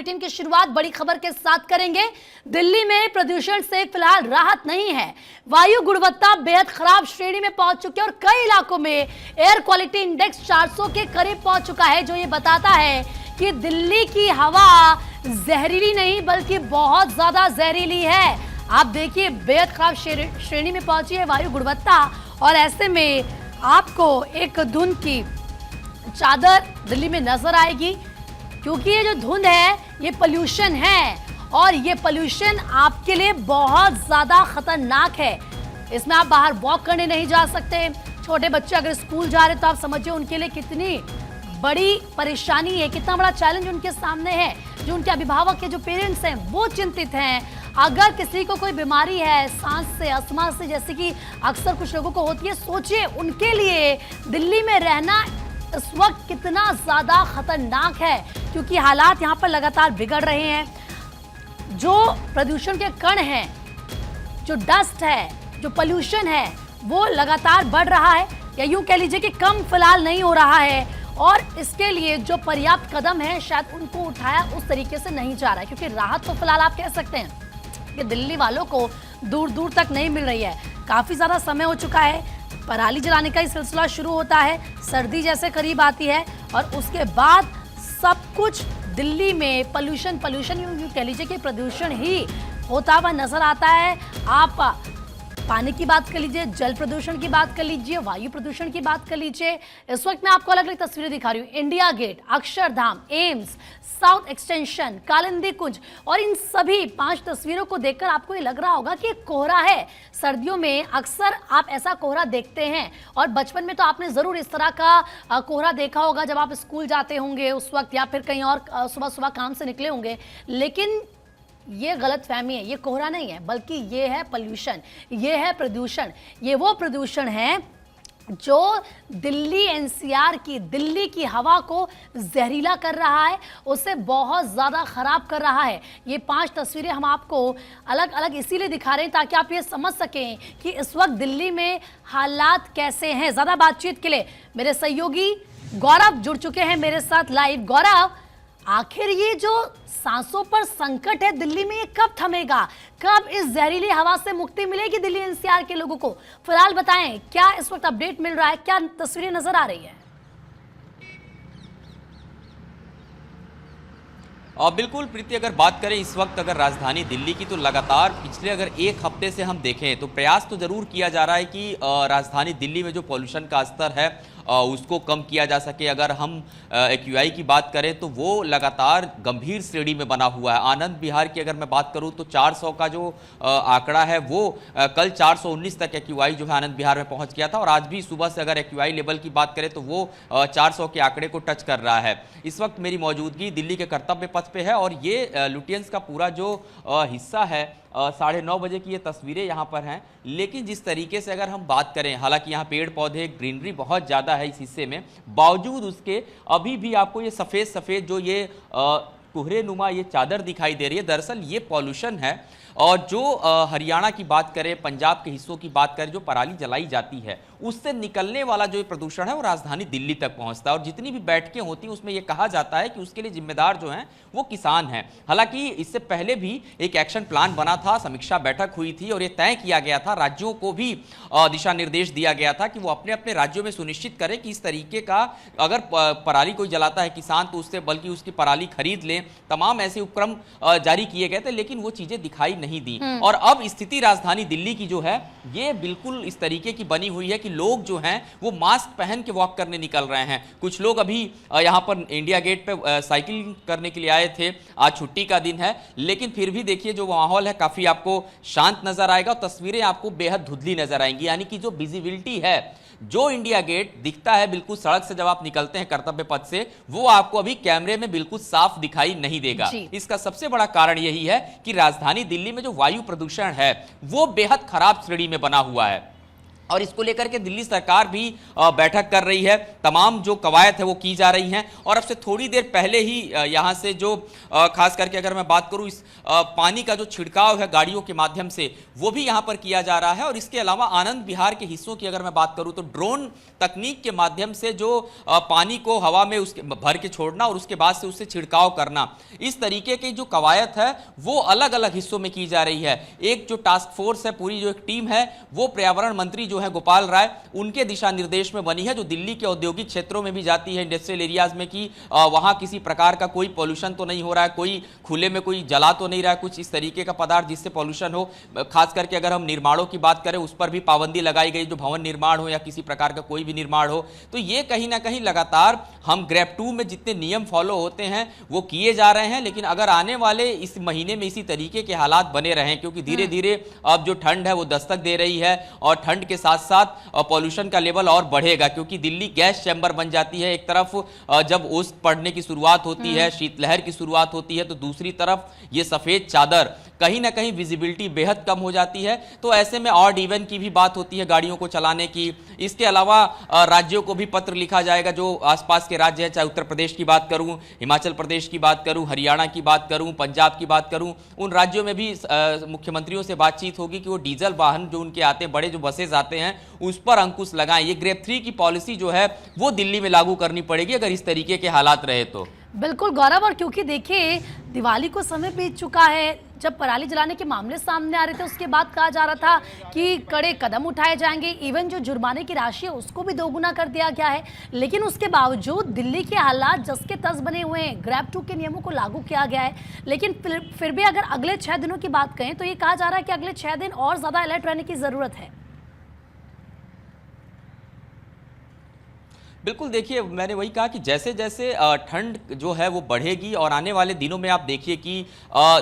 Bulletin की शुरुआत बड़ी खबर के साथ करेंगे। दिल्ली में प्रदूषण से फिलहाल राहत नहीं है। वायु गुणवत्ता बेहद खराब श्रेणी में पहुंच चुकी है और कई इलाकों में एयर क्वालिटी इंडेक्स 400 के करीब पहुंच चुका है, जो ये बताता है कि दिल्ली की हवा जहरीली नहीं बल्कि बहुत ज्यादा जहरीली है। आप देखिए, बेहद खराब श्रेणी में पहुंची है वायु गुणवत्ता और ऐसे में आपको एक धुंध की चादर दिल्ली में नजर आएगी, क्योंकि ये जो धुंध है ये पोल्यूशन है और ये पोल्यूशन आपके लिए बहुत ज्यादा खतरनाक है। इसमें आप बाहर वॉक करने नहीं जा सकते। छोटे बच्चे अगर स्कूल जा रहे तो आप समझिए उनके लिए कितनी बड़ी परेशानी है, कितना बड़ा चैलेंज उनके सामने है। जो उनके अभिभावक के जो पेरेंट्स हैं वो चिंतित हैं। अगर किसी को कोई बीमारी है सांस से, अस्थमा से, जैसे कि अक्सर कुछ लोगों को होती है, सोचिए उनके लिए दिल्ली में रहना इस वक्त कितना ज्यादा खतरनाक है, क्योंकि हालात यहाँ पर लगातार बिगड़ रहे हैं। जो प्रदूषण के कण हैं, जो डस्ट है, जो पोल्यूशन है, वो लगातार बढ़ रहा है या यूं कह लीजिए कि कम फिलहाल नहीं हो रहा है। और इसके लिए जो पर्याप्त कदम है शायद उनको उठाया उस तरीके से नहीं जा रहा है, क्योंकि राहत तो फिलहाल आप कह सकते हैं कि दिल्ली वालों को दूर दूर तक नहीं मिल रही है। काफी ज्यादा समय हो चुका है, पराली जलाने का ही सिलसिला शुरू होता है, सर्दी जैसे करीब आती है और उसके बाद सब कुछ दिल्ली में पोल्यूशन यूं कह लीजिए कि प्रदूषण ही होता हुआ नजर आता है। आप पानी की बात कर लीजिए, जल प्रदूषण की बात कर लीजिए, वायु प्रदूषण की बात कर लीजिए। इस वक्त मैं आपको अलग अलग तस्वीरें दिखा रही हूँ। India gate, Akshardham, AIIMS, south extension, Kalindi Kunj, और इन सभी 5 तस्वीरों को देखकर आपको ये लग रहा होगा कि कोहरा है। सर्दियों में अक्सर आप ऐसा कोहरा देखते हैं और बचपन में तो आपने जरूर इस तरह का कोहरा देखा होगा जब आप स्कूल जाते होंगे उस वक्त, या फिर कहीं और सुबह सुबह काम से निकले होंगे। लेकिन ये गलतफहमी है, ये कोहरा नहीं है बल्कि ये है पोल्यूशन, ये है प्रदूषण। ये वो प्रदूषण है जो दिल्ली एनसीआर की, दिल्ली की हवा को जहरीला कर रहा है, उसे बहुत ज़्यादा ख़राब कर रहा है। ये 5 तस्वीरें हम आपको अलग अलग इसीलिए दिखा रहे हैं ताकि आप ये समझ सकें कि इस वक्त दिल्ली में हालात कैसे हैं। ज़्यादा बातचीत के लिए मेरे सहयोगी गौरव जुड़ चुके हैं मेरे साथ लाइव। गौरव, आखिर ये जो सांसों पर संकट है दिल्ली में, ये कब थमेगा? कब इस जहरीली हवा से मुक्ति मिलेगी दिल्ली एनसीआर के लोगों को? फिलहाल बताएं, क्या इस वक्त अपडेट मिल रहा है, क्या तस्वीरें नजर आ रही है? बिल्कुल प्रीति, अगर बात करें इस वक्त अगर राजधानी दिल्ली की, तो लगातार पिछले अगर 1 हफ्ते से हम देखें तो प्रयास तो जरूर किया जा रहा है कि राजधानी दिल्ली में जो पॉल्यूशन का स्तर है उसको कम किया जा सके। अगर हम एक्यूआई की बात करें तो वो लगातार गंभीर श्रेणी में बना हुआ है। आनंद विहार की अगर मैं बात करूं तो 400 का जो आंकड़ा है वो कल 419 तक एक्यूआई जो है आनंद विहार में पहुंच गया था, और आज भी सुबह से अगर एक्यूआई लेवल की बात करें तो वो 400 के आंकड़े को टच कर रहा है। इस वक्त मेरी मौजूदगी दिल्ली के कर्तव्य पथ पे है और ये लुटियंस का पूरा जो हिस्सा है 9:30 बजे की ये तस्वीरें यहाँ पर हैं। लेकिन जिस तरीके से अगर हम बात करें, हालांकि यहाँ पेड़ पौधे, ग्रीनरी बहुत ज़्यादा है इस हिस्से में, बावजूद उसके अभी भी आपको ये सफ़ेद जो ये कोहरे नुमा ये चादर दिखाई दे रही है, दरअसल ये पॉल्यूशन है। और जो हरियाणा की बात करें, पंजाब के हिस्सों की बात करें, जो पराली जलाई जाती है उससे निकलने वाला जो प्रदूषण है वो राजधानी दिल्ली तक पहुंचता है। और जितनी भी बैठकें होती हैं उसमें ये कहा जाता है कि उसके लिए जिम्मेदार जो हैं वो किसान हैं। हालांकि इससे पहले भी एक एक्शन प्लान बना था, समीक्षा बैठक हुई थी और ये तय किया गया था, राज्यों को भी दिशा निर्देश दिया गया था कि वो अपने अपने राज्यों में सुनिश्चित करें कि इस तरीके का अगर पराली कोई जलाता है किसान तो उससे बल्कि उसकी पराली खरीद लें। तमाम ऐसे उपक्रम जारी किए गए थे, लेकिन वो चीजें दिखाई नहीं दी। और अब स्थिति राजधानी दिल्ली की जो है ये बिल्कुल इस तरीके की बनी हुई है कि लोग जो हैं वो मास्क पहन के वॉक करने निकल रहे हैं। कुछ लोग अभी यहाँ पर इंडिया गेट पे साइकिलिंग करने के लिए आए थे। आज छुट्टी का दिन है, लेकिन फिर भी देखिए जो माहौल है काफी आपको शांत नजर आएगा और तस्वीरें आपको बेहद धुंधली नजर आएंगी। यानी कि जो विजिबिलिटी है, जो इंडिया गेट दिखता है बिल्कुल सड़क से जब आप निकलते हैं कर्तव्य पथ से, वो आपको अभी कैमरे में बिल्कुल साफ दिखाई नहीं देगा। इसका सबसे बड़ा कारण यही है कि राजधानी दिल्ली में जो वायु प्रदूषण है वो बेहद खराब श्रेणी में बना हुआ है। और इसको लेकर के दिल्ली सरकार भी बैठक कर रही है। तमाम जो कवायद है वो की जा रही हैं और अब से थोड़ी देर पहले ही यहाँ से जो खास करके अगर मैं बात करूँ इस पानी का जो छिड़काव है गाड़ियों के माध्यम से वो भी यहाँ पर किया जा रहा है। और इसके अलावा आनंद विहार के हिस्सों की अगर मैं बात करूँ तो ड्रोन तकनीक के माध्यम से जो पानी को हवा में उसके भर के छोड़ना और उसके बाद से उससे छिड़काव करना, इस तरीके की जो कवायद है वो अलग अलग हिस्सों में की जा रही है। एक जो टास्क फोर्स है, पूरी जो एक टीम है, वो पर्यावरण मंत्री जो है गोपाल राय, उनके दिशा निर्देश में बनी है, जो दिल्ली के औद्योगिक क्षेत्रों में भी जाती है, इंडस्ट्रियल एरियाज में, कि वहां किसी प्रकार का कोई पॉल्यूशन तो नहीं हो रहा है, कोई खुले में कोई जला तो नहीं रहा है कुछ इस तरीके का पदार्थ जिससे पॉल्यूशन हो। खास करके अगर हम निर्माणों की बात करें उस पर भी पाबंदी लगाई गई, जो भवन निर्माण हो या किसी प्रकार का कोई भी निर्माण हो। तो ये कहीं ना कहीं लगातार हम ग्रेप 2 में जितने नियम फॉलो होते हैं वो किए जा रहे हैं। लेकिन अगर आने वाले इस महीने में इसी तरीके के हालात बने रहें, क्योंकि धीरे धीरे अब जो ठंड है वो दस्तक दे रही है और ठंड के साथ साथ पॉल्यूशन का लेवल और बढ़ेगा, क्योंकि दिल्ली गैस चैम्बर बन जाती है। एक तरफ जब ओस पड़ने की शुरुआत होती है, शीतलहर की शुरुआत होती है, तो दूसरी तरफ ये सफेद चादर, कहीं ना कहीं विजिबिलिटी बेहद कम हो जाती है। तो ऐसे में ऑड इवन की भी बात होती है गाड़ियों को चलाने की। इसके अलावा राज्यों को भी पत्र लिखा जाएगा, जो आसपास के राज्य हैं, चाहे उत्तर प्रदेश की बात करूं, हिमाचल प्रदेश की बात करूं, हरियाणा की बात करूं, पंजाब की बात करूं, उन राज्यों में भी मुख्यमंत्रियों से बातचीत होगी कि वो डीजल वाहन जो उनके आते हैं, बड़े जो बसेज आते हैं, उस पर अंकुश लगाएं। ये ग्रेप 3 की पॉलिसी जो है वो दिल्ली में लागू करनी पड़ेगी अगर इस तरीके के हालात रहे तो। बिल्कुल गौरव, और क्योंकि देखिए दिवाली को समय बीत चुका है, जब पराली जलाने के मामले सामने आ रहे थे उसके बाद कहा जा रहा था कि कड़े कदम उठाए जाएंगे, इवन जो जुर्माने की राशि है उसको भी दोगुना कर दिया गया है। लेकिन उसके बावजूद दिल्ली के हालात जस के तस बने हुए हैं, ग्रेप 2 के नियमों को लागू किया गया है। लेकिन फिर भी अगर अगले 6 दिनों की बात करें तो ये कहा जा रहा है कि अगले 6 दिन और ज्यादा अलर्ट रहने की जरूरत है। बिल्कुल, देखिए मैंने वही कहा कि जैसे जैसे ठंड जो है वो बढ़ेगी और आने वाले दिनों में आप देखिए कि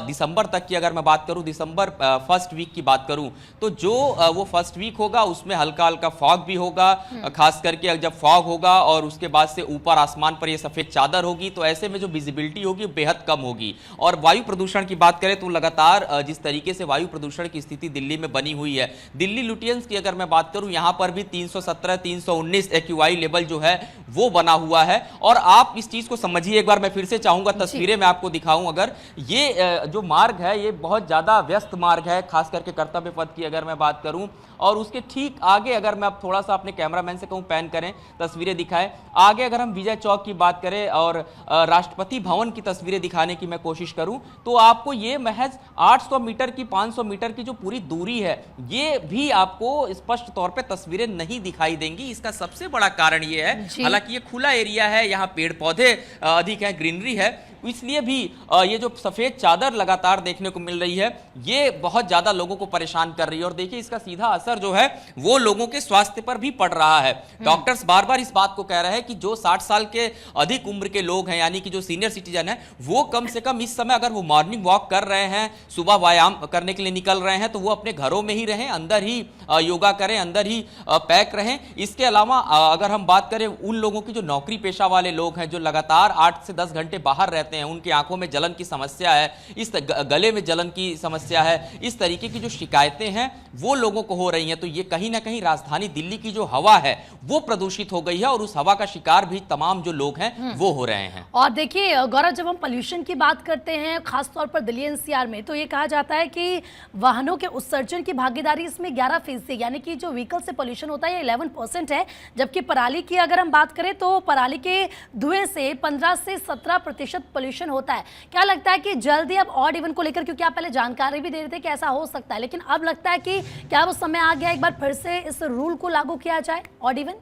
दिसंबर तक की अगर मैं बात करूं, दिसंबर फर्स्ट वीक की बात करूं, तो जो वो फर्स्ट वीक होगा उसमें हल्का हल्का फॉग भी होगा। खास करके जब फॉग होगा और उसके बाद से ऊपर आसमान पर ये सफ़ेद चादर होगी, तो ऐसे में जो विजिबिलिटी होगी बेहद कम होगी। और वायु प्रदूषण की बात करें तो लगातार जिस तरीके से वायु प्रदूषण की स्थिति दिल्ली में बनी हुई है, दिल्ली लुटियंस की अगर मैं बात करूं, यहाँ पर भी 317 319 AQI लेवल जो है वो बना हुआ है। और आप इस चीज को समझिए, एक बार मैं फिर से चाहूंगा तस्वीरें मैं आपको दिखाऊं। अगर ये जो मार्ग है ये बहुत ज्यादा व्यस्त मार्ग है, खास करके कर्तव्य पथ की अगर मैं बात करूं, और उसके ठीक आगे अगर मैं अब थोड़ा सा अपने कैमरामैन से कहूं पैन करें, तस्वीरें दिखाएं। आगे अगर हम विजय चौक की बात करें और राष्ट्रपति भवन की तस्वीरें दिखाने की मैं कोशिश करूं, तो आपको ये महज 800 मीटर की 500 मीटर की जो पूरी दूरी है ये भी आपको स्पष्ट तौर पे तस्वीरें नहीं दिखाई देंगी। इसका सबसे बड़ा कारण ये है, हालांकि ये खुला एरिया है, यहाँ पेड़ पौधे अधिक है, ग्रीनरी है, इसलिए भी ये जो सफेद चादर लगातार देखने को मिल रही है ये बहुत ज्यादा लोगों को परेशान कर रही है। और देखिए इसका सीधा असर जो है वो लोगों के स्वास्थ्य पर भी पड़ रहा है। डॉक्टर्स बार बार इस बात को कह रहे हैं कि जो 60 साल के अधिक उम्र के लोग हैं, यानी कि जो सीनियर सिटीजन है, वो कम से कम इस समय अगर वो मॉर्निंग वॉक कर रहे हैं, सुबह व्यायाम करने के लिए निकल रहे हैं, तो वो अपने घरों में ही रहें, अंदर ही योगा करें, अंदर ही पैक रहें। इसके अलावा अगर हम बात करें उन लोगों की जो नौकरी पेशा वाले लोग हैं, जो लगातार 8 से 10 घंटे बाहर रहते हैं, उनकी आंखों में जलन की समस्या है, इस गले में जलन की समस्या है, इस तरीके की जो शिकायतें हैं वो लोगों को हो रही हैं। तो ये कहीं ना कहीं राजधानी दिल्ली की जो हवा है वो प्रदूषित हो गई है और उस हवा का शिकार भी तमाम जो लोग हैं वो हो रहे हैं। और देखिए गौरव, जब हम पोल्यूशन की बात करते हैं खासतौर पर दिल्ली एनसीआर में, तो ये कहा जाता है कि वाहनों के उत्सर्जन की भागीदारी इसमें 11%, यानी कि जो व्हीकल से पोल्यूशन होता है ये 11% है। जबकि पराली की अगर हम बात करें तो पराली के धुएं से 15 से 17% पोल्यूशन होता है। क्या लगता है कि जल्दी अब ऑड इवन को लेकर, क्योंकि आप पहले जानकारी भी दे रहे थे कि ऐसा हो सकता है, लेकिन अब लगता है कि क्या वो समय आ गया एक बार फिर से इस रूल को लागू किया जाए, ऑड इवन?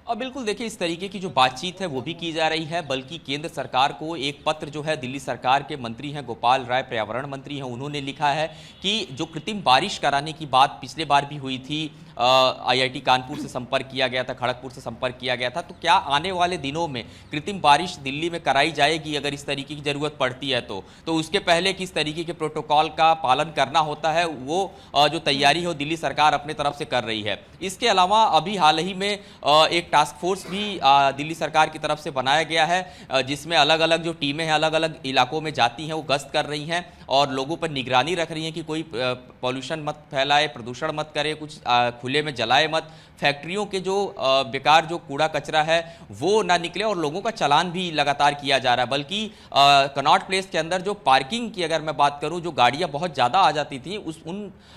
और बिल्कुल देखिए इस तरीके की जो बातचीत है वो भी की जा रही है, बल्कि केंद्र सरकार को एक पत्र जो है दिल्ली सरकार के मंत्री हैं गोपाल राय, पर्यावरण मंत्री हैं, उन्होंने लिखा है कि जो कृत्रिम बारिश कराने की बात पिछले बार भी हुई थी, IIT कानपुर से संपर्क किया गया था, खड़गपुर से संपर्क किया गया था, तो क्या आने वाले दिनों में कृत्रिम बारिश दिल्ली में कराई जाएगी अगर इस तरीके की जरूरत पड़ती है तो उसके पहले किस तरीके के प्रोटोकॉल का पालन करना होता है वो जो तैयारी है वो दिल्ली सरकार अपने तरफ से कर रही है। इसके अलावा अभी हाल ही में एक टास्क फोर्स भी दिल्ली सरकार की तरफ से बनाया गया है, जिसमें अलग अलग जो टीमें हैं अलग अलग इलाकों में जाती हैं, वो गश्त कर रही हैं और लोगों पर निगरानी रख रही हैं कि कोई पॉल्यूशन मत फैलाए, प्रदूषण मत करे, कुछ खुले में जलाए मत, फैक्ट्रियों के जो बेकार जो कूड़ा कचरा है वो ना निकले, और लोगों का चालान भी लगातार किया जा रहा है। बल्कि कनॉट प्लेस के अंदर जो पार्किंग की अगर मैं बात करूं, जो गाड़ियां बहुत ज़्यादा आ जाती थी,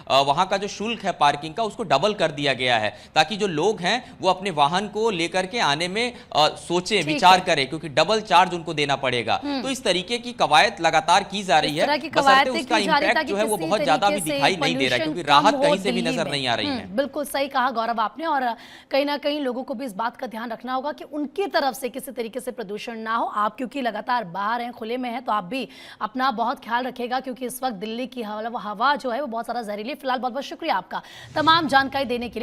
वहां का जो शुल्क है पार्किंग का उसको डबल कर दिया गया है, ताकि जो लोग हैं वो अपने वाहन को लेकर के आने में सोचें, विचार करें, क्योंकि डबल चार्ज उनको देना पड़ेगा। तो इस तरीके की कवायद लगातार की जा रही है, बशर्ते उसका इम्पैक्ट जो है वो बहुत ज्यादा भी दिखाई नहीं दे रहा है, क्योंकि राहत कहीं से भी नजर नहीं आ रही है। बिल्कुल सही कहा गौरव आपने, और कहीं ना कहीं लोगों को भी इस बात का ध्यान रखना होगा कि उनकी तरफ से किसी तरीके से प्रदूषण ना हो। आप क्योंकि लगातार बाहर हैं, खुले में हैं, तो आप भी अपना बहुत ख्याल रखिएगा, क्योंकि इस वक्त दिल्ली की हवा जो है वो बहुत सारा जहरीली। फिलहाल बहुत बहुत शुक्रिया आपका तमाम जानकारी देने के लिए।